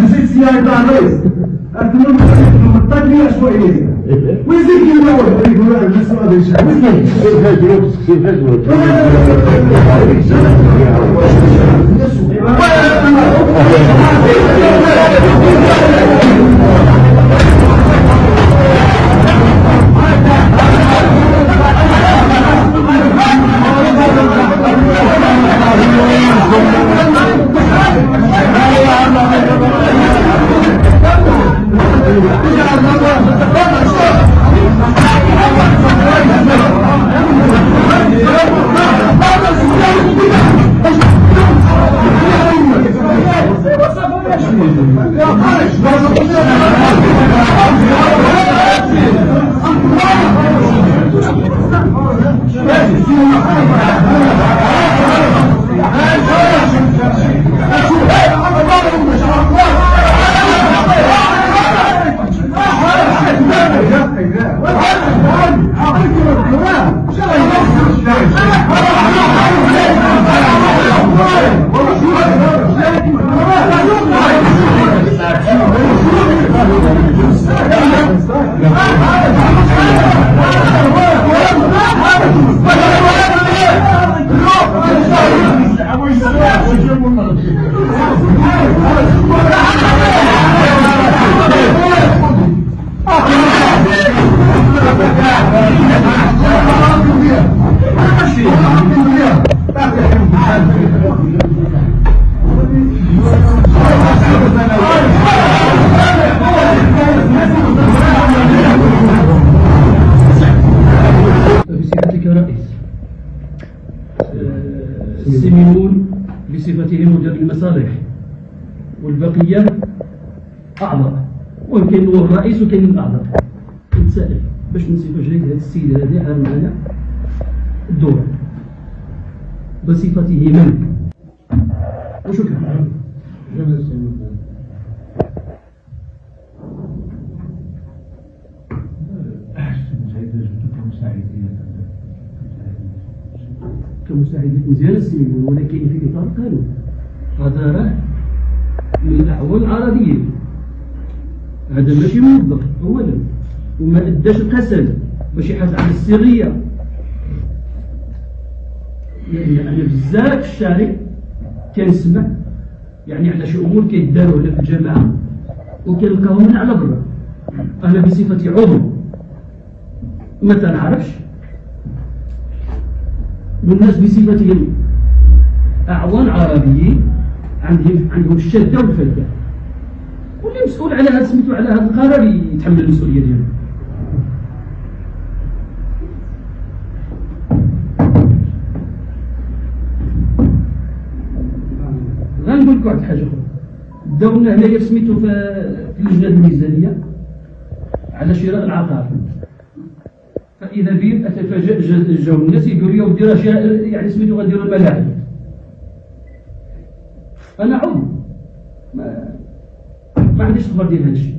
نسيت السيارة تاع الرئيس أكمل التقنية شوية ويزيد يدور يقول الناس ما أدري شو السمينون بصفته مدير المصالح والبقية أعضاء، وكاين هو الرئيس وكاين الأعضاء. نتسائل باش نسيبو جريت هذه السيدة هذه عامل معنا الدور بصفته من؟ وشكرا. كمساعدة مزيان السمينون، ولكن في إطار القانون. هذا راه من الأعوان العربية، هذا ماشي موظف أولا، وما أداش القسم باش يحافظ على السرية. لأن أنا بزاف في الشارع كنسمع يعني على شي أمور كيداروا هنا في الجامعة وكنلقاهم من على برا. أنا بصفتي عضو ما تنعرفش، والناس بصفتهم أعوان عربيين عندهم الشدة والفلة، واللي مسؤول على هذا سميتو على هذا القرار يتحمل المسؤولية ديالو. غنقول لكم واحد الحاجة أخرى. داولنا هنايا سميتو في لجنة الميزانية على شراء العقار، فإذا بهم أتفاجأ جاو الناس يقولوا لي ودي راه يعني سميتو غنديروا الملاعب. أنا عضو ما عنديش خبر ديال هذا الشيء.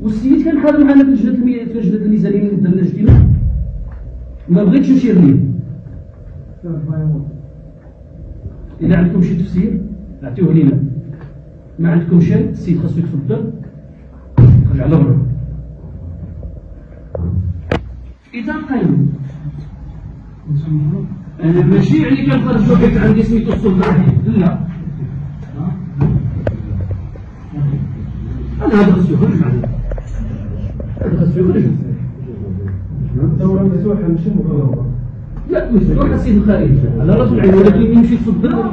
والسيد كان حاضر معنا في لجنة الميزانية اللي درنا جدينا، ما بغيتش نشير ليه. إذا عندكم شي تفسير أعطيوه لينا، ما عندكم شيء السيد خاصو يتفضل خرج على برا. إذا قانون أنا ماشي يعني كنخرج واحد عندي سميتو السلطة، لا أنا هذا خاصو يخرج معنا، هذا خاصو يخرج. الدورة مفتوحة ماشي مغلقة. لا مفتوحة السيد الخارج على راسو العين، ولكن يمشي يتفضل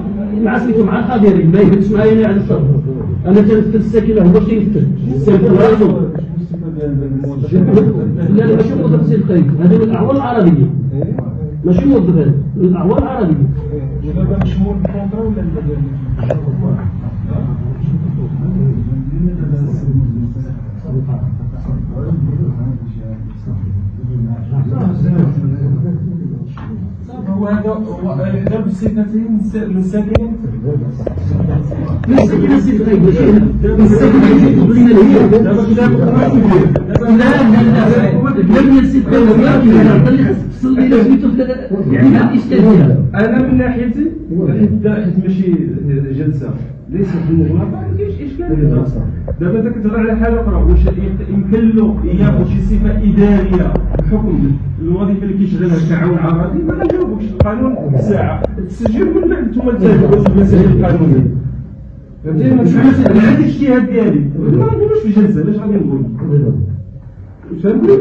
مع سميتو مع الحاضرين، ما يهمش معايا أنا على الصف. أنا تنفذ الساكنة هو شي يفتح الساكنة راسو. لا لا ماشي موظف السيد الخارج، هذا من الأعوان العربية ماشي موظف، هذا من الأعوان العربية. ودابا مشمول بالكونترا ولا هو وهذا يحدى بصفتين من ساكنة السكنة السيد غيب السكنة لم يسد تصل إلى سميتو يعني هذا الإشكال فيها. أنا من ناحيتي حيت ماشي جلسة ليس بالنجمة ما كاينش إشكال. دابا أنت كتهضر على حالة أخرى واش يمكن له ياخذ شي صفة إدارية بحكم الوظيفة اللي كيشغلها كعون عرضي ما غنجاوبكش القانون ساعة التسجيل من بعد نتوما تسالوا المسائل القانونية. فهمتي؟ ما تفهمش هذا الاجتهاد ديالي ما نقولوش في جلسة باش غادي نقول. فهمتي؟